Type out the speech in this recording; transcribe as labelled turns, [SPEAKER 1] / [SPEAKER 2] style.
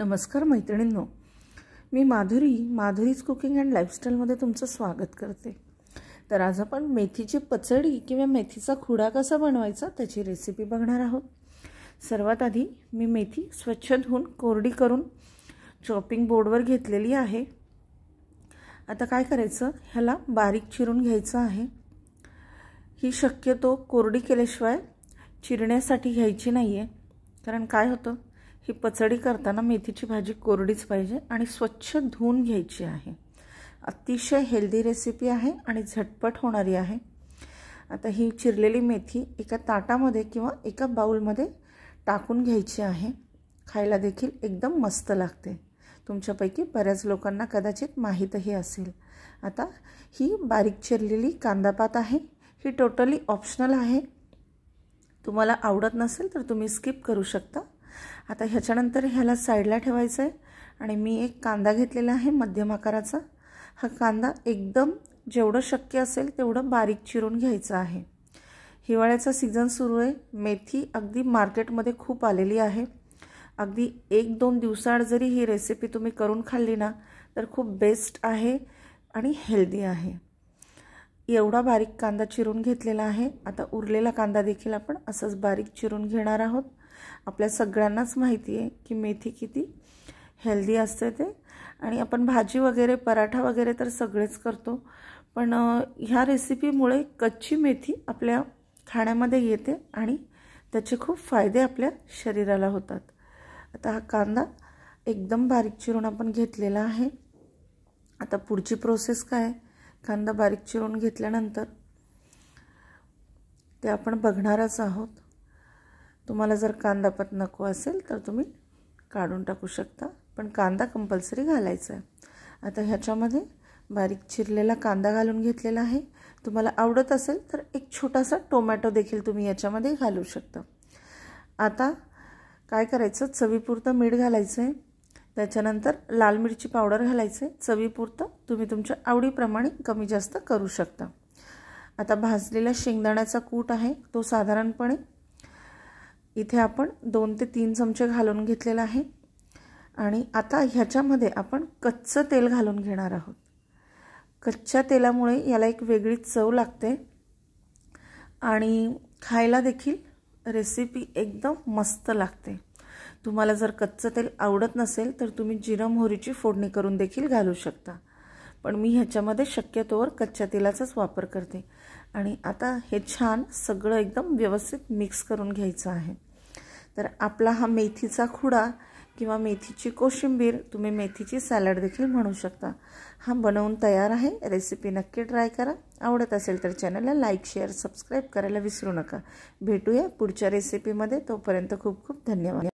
[SPEAKER 1] नमस्कार मैत्रिणींनो, मी Madhuri's cooking and लाईफस्टाईलमध्ये तुमचं स्वागत करते। तर आज आपण मेथीची पचडी किंवा मेथीचा खुडा कसा बनवायचा त्याची रेसिपी बघणार आहोत। सर्वात आधी मी मेथी स्वच्छ धुवून कोरडी करून चॉपिंग बोर्डवर घेतलेली आहे। आता काय करायचं, ह्याला बारीक चिरून घ्यायचं आहे। ही शक्यतो कोरडी केल्याशिवाय चिरण्यासाठी घ्यायची नाहीये, कारण काय होतं, ही पचडी करताना मेथीची भाजी कोरडीच पाहिजे आणि स्वच्छ धुवून घ्यायची आहे। अतिशय हेल्दी रेसिपी आहे आणि झटपट होणारी आहे। आता ही चिरलेली मेथी एका ताटामध्ये किंवा एका बाउलमध्ये टाकून घ्यायची आहे। खायला देखील एकदम मस्त लागते। तुमच्यापैकी बऱ्याच लोकांना कदाचित माहीतही असेल। आता ही बारीक चिरलेली कांदापात आहे, ही टोटली ऑप्शनल आहे। तुम्हाला आवडत नसेल तर तुम्ही स्किप करू शकता। आता ह्याच्यानंतर ह्याला साईडला ठेवायचं आहे आणि मी एक कांदा घेतलेला आहे मध्यम आकाराचा। हा कांदा एकदम जेवढं शक्य असेल तेवढं बारीक चिरून घ्यायचं आहे। हिवाळ्याचा सीझन सुरू आहे, मेथी अगदी मार्केटमध्ये खूप आलेली आहे। अगदी 1-2 दिवसाआड जरी ही रेसिपी तुम्ही करून खाल्ली ना तर खूप बेस्ट आहे आणि हेल्दी आहे। एवढा बारीक कांदा चिरून घेतलेला आहे। आता उरलेला कांदा देखील आपण असंच बारीक चिरून घेणार आहोत। आपल्या सगळ्यांनाच माहिती आहे की मेथी किती हेल्दी असते ते, आणि आपण भाजी वगैरे पराठा वगैरे तर सगळेच करतो, पण ह्या रेसिपीमुळे कच्ची मेथी आपल्या खाण्यामध्ये येते आणि त्याचे खूप फायदे आपल्या शरीराला होतात। आता हा कांदा एकदम बारीक चिरून आपण घेतलेला आहे। आता पुढची प्रोसेस काय आहे, कांदा बारीक चिरून घेतल्यानंतर ते आपण बघणारच आहोत। तुम्हाला जर कांदापात नको असेल तर तुम्ही काढून टाकू शकता, पण कांदा कंपल्सरी घालायचा आहे। आता ह्याच्यामध्ये बारीक चिरलेला कांदा घालून घेतलेला आहे। तुम्हाला आवडत असेल तर एक छोटासा टोमॅटो देखील तुम्ही याच्यामध्ये घालू शकता। आता काय करायचं, चवीपुरतं मीठ घालायचं आहे। त्याच्यानंतर लाल मिरची पावडर घालायचं आहे। चवीपुरतं तुम्ही तुमच्या आवडीप्रमाणे कमी जास्त करू शकता। आता भाजलेला शेंगदाण्याचा कूट आहे, तो साधारणपणे इथे आपण 2 ते 3 चमचे घालून घेतलेला आहे। आणि आता ह्याच्यामध्ये आपण कच्चं तेल घालून घेणार आहोत। कच्च्या तेलामुळे याला एक वेगळी चव लागते आणि खायला देखील रेसिपी एकदम मस्त लागते। तुम्हाला जर कच्चं तेल आवडत नसेल तर तुम्ही जिरं मोहरीची फोडणी करून देखील घालू शकता, पण मी ह्याच्यामध्ये शक्यतोवर कच्च्या तेलाचाच वापर करते। आणि आता हे छान सगळं एकदम व्यवस्थित मिक्स करून घ्यायचं आहे। तर आपला हा मेथीचा खुडा किंवा मेथीची कोशिंबीर, तुम्ही मेथीची सॅलड देखील म्हणू शकता, हा बनवून तयार आहे। रेसिपी नक्की ट्राय करा। आवडत असेल तर चॅनलला लाईक, शेअर, सबस्क्राईब करायला विसरू नका। भेटूया पुढच्या रेसिपीमध्ये, तोपर्यंत खूप खूप धन्यवाद।